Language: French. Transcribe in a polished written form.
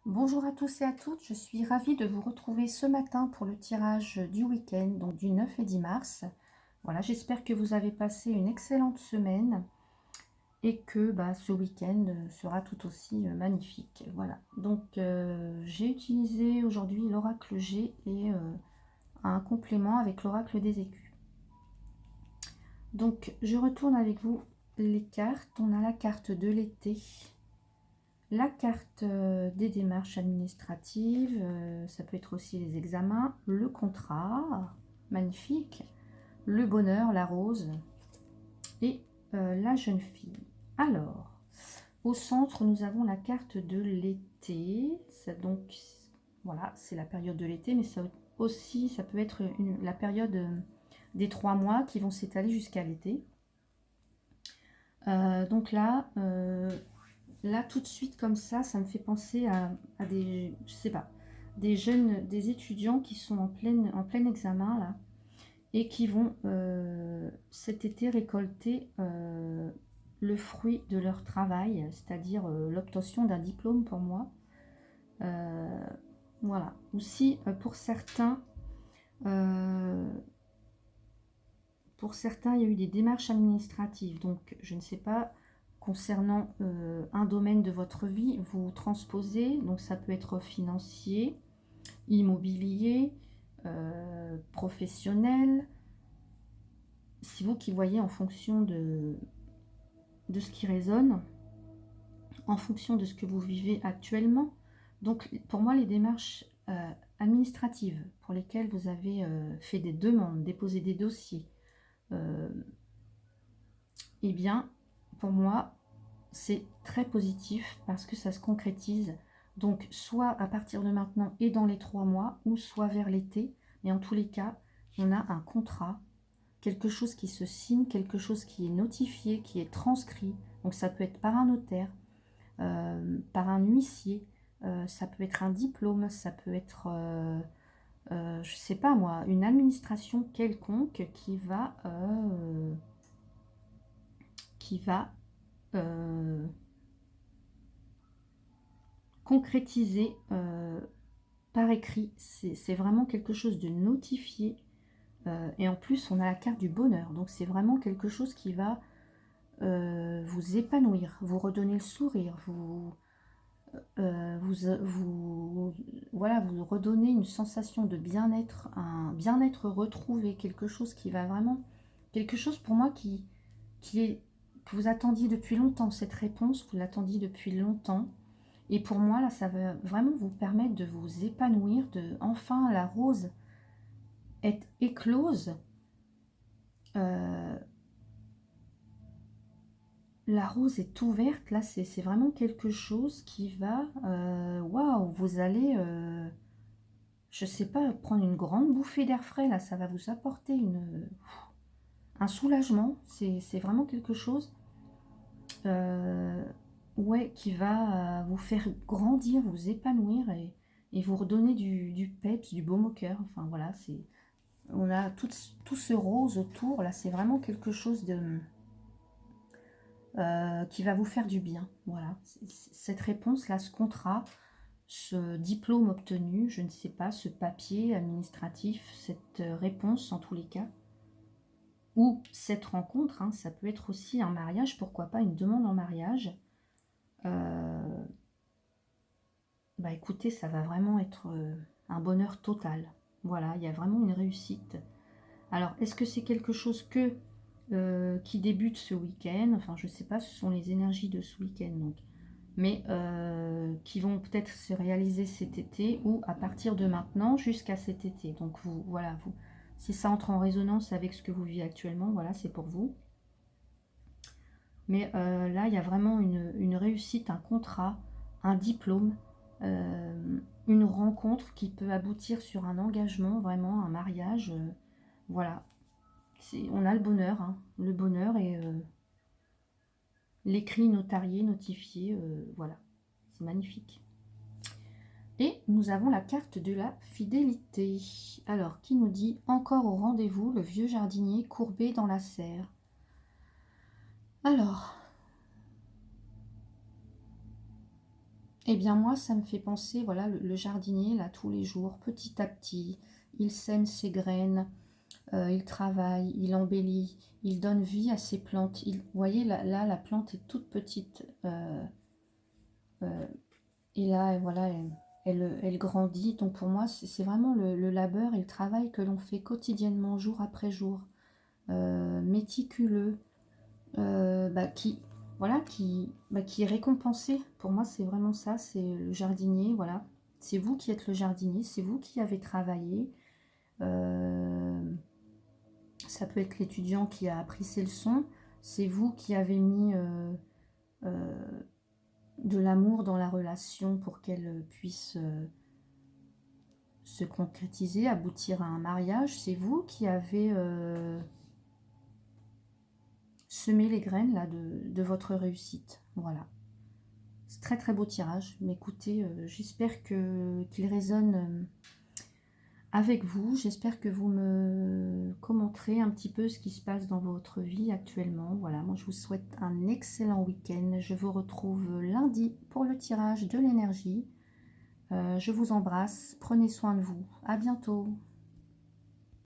Bonjour à tous et à toutes, je suis ravie de vous retrouver ce matin pour le tirage du week-end, donc du 9 et 10 mars. Voilà, j'espère que vous avez passé une excellente semaine et que ce week-end sera tout aussi magnifique. Voilà, donc j'ai utilisé aujourd'hui l'oracle G et un complément avec l'oracle des écus. Donc je retourne avec vous les cartes. On a la carte de l'été. La carte des démarches administratives, ça peut être aussi les examens, le contrat, magnifique, le bonheur, la rose et la jeune fille. Alors, au centre, nous avons la carte de l'été. Donc, voilà, c'est la période de l'été, mais ça aussi, ça peut être la période des 3 mois qui vont s'étaler jusqu'à l'été. Donc là, tout de suite, comme ça me fait penser à des, je sais pas, des jeunes, des étudiants qui sont en plein examen, là, et qui vont cet été récolter le fruit de leur travail, c'est-à-dire l'obtention d'un diplôme pour moi. Voilà. Aussi, euh, pour certains, il y a eu des démarches administratives, donc je ne sais pas, concernant un domaine de votre vie, vous transposez, donc ça peut être financier, immobilier, professionnel. C'est vous qui voyez en fonction de ce qui résonne, en fonction de ce que vous vivez actuellement. Donc pour moi, les démarches administratives pour lesquelles vous avez fait des demandes, déposé des dossiers, eh bien, pour moi, c'est très positif parce que ça se concrétise. Donc, soit à partir de maintenant et dans les 3 mois, ou soit vers l'été. Mais en tous les cas, on a un contrat, quelque chose qui se signe, quelque chose qui est notifié, qui est transcrit. Donc, ça peut être par un notaire, par un huissier, ça peut être un diplôme, ça peut être, je sais pas moi, une administration quelconque qui va concrétiser par écrit. C'est vraiment quelque chose de notifié. Et en plus, on a la carte du bonheur. Donc, c'est vraiment quelque chose qui va vous épanouir, vous redonner le sourire, voilà, vous redonner une sensation de bien-être, un bien-être retrouvé, quelque chose qui va vraiment, quelque chose pour moi qui est, que vous attendiez depuis longtemps, cette réponse, vous l'attendiez depuis longtemps. Et pour moi, là, ça va vraiment vous permettre de vous épanouir, de enfin la rose est éclose. Euh, la rose est ouverte, là, c'est vraiment quelque chose qui va... Waouh, vous allez, je sais pas, prendre une grande bouffée d'air frais, là, ça va vous apporter un soulagement. C'est vraiment quelque chose, euh, ouais, qui va vous faire grandir, vous épanouir et vous redonner du peps, du baume au cœur. Enfin, voilà, on a tout ce rose autour, là, c'est vraiment quelque chose qui va vous faire du bien. Voilà, cette réponse-là, ce contrat, ce diplôme obtenu, je ne sais pas, ce papier administratif, cette réponse en tous les cas, ou cette rencontre, hein, ça peut être aussi un mariage, pourquoi pas une demande en mariage. Euh, Bah écoutez, ça va vraiment être un bonheur total. Voilà, il y a vraiment une réussite. Alors, est-ce que c'est quelque chose qui débute ce week-end? Enfin, je ne sais pas, ce sont les énergies de ce week-end, donc. Mais qui vont peut-être se réaliser cet été ou à partir de maintenant jusqu'à cet été. Donc, voilà, si ça entre en résonance avec ce que vous vivez actuellement, voilà, c'est pour vous. Mais là, il y a vraiment une réussite, un contrat, un diplôme, une rencontre qui peut aboutir sur un engagement, vraiment un mariage. Voilà, on a le bonheur, hein, le bonheur et l'écrit notarié, notifié, voilà, c'est magnifique. Et nous avons la carte de la fidélité. Alors, qui nous dit encore au rendez-vous, le vieux jardinier courbé dans la serre. Alors, Eh bien moi, ça me fait penser, voilà, le jardinier, là, tous les jours, petit à petit, il sème ses graines, il travaille, il embellit, il donne vie à ses plantes. Vous voyez, là, la plante est toute petite. Et là, voilà, elle grandit. Donc pour moi, c'est vraiment le labeur et le travail que l'on fait quotidiennement, jour après jour, méticuleux, voilà, qui est récompensé. Pour moi, c'est vraiment ça, c'est le jardinier, voilà. C'est vous qui êtes le jardinier, c'est vous qui avez travaillé. Euh, Ça peut être l'étudiant qui a appris ses leçons, c'est vous qui avez mis euh, de l'amour dans la relation pour qu'elle puisse se concrétiser, aboutir à un mariage. C'est vous qui avez semé les graines là, de votre réussite. Voilà. C'est très très beau tirage. Mais écoutez, j'espère qu'il résonne avec vous. J'espère que vous me commenterez un petit peu ce qui se passe dans votre vie actuellement. Voilà, moi je vous souhaite un excellent week-end. Je vous retrouve lundi pour le tirage de l'énergie. Je vous embrasse. Prenez soin de vous. À bientôt.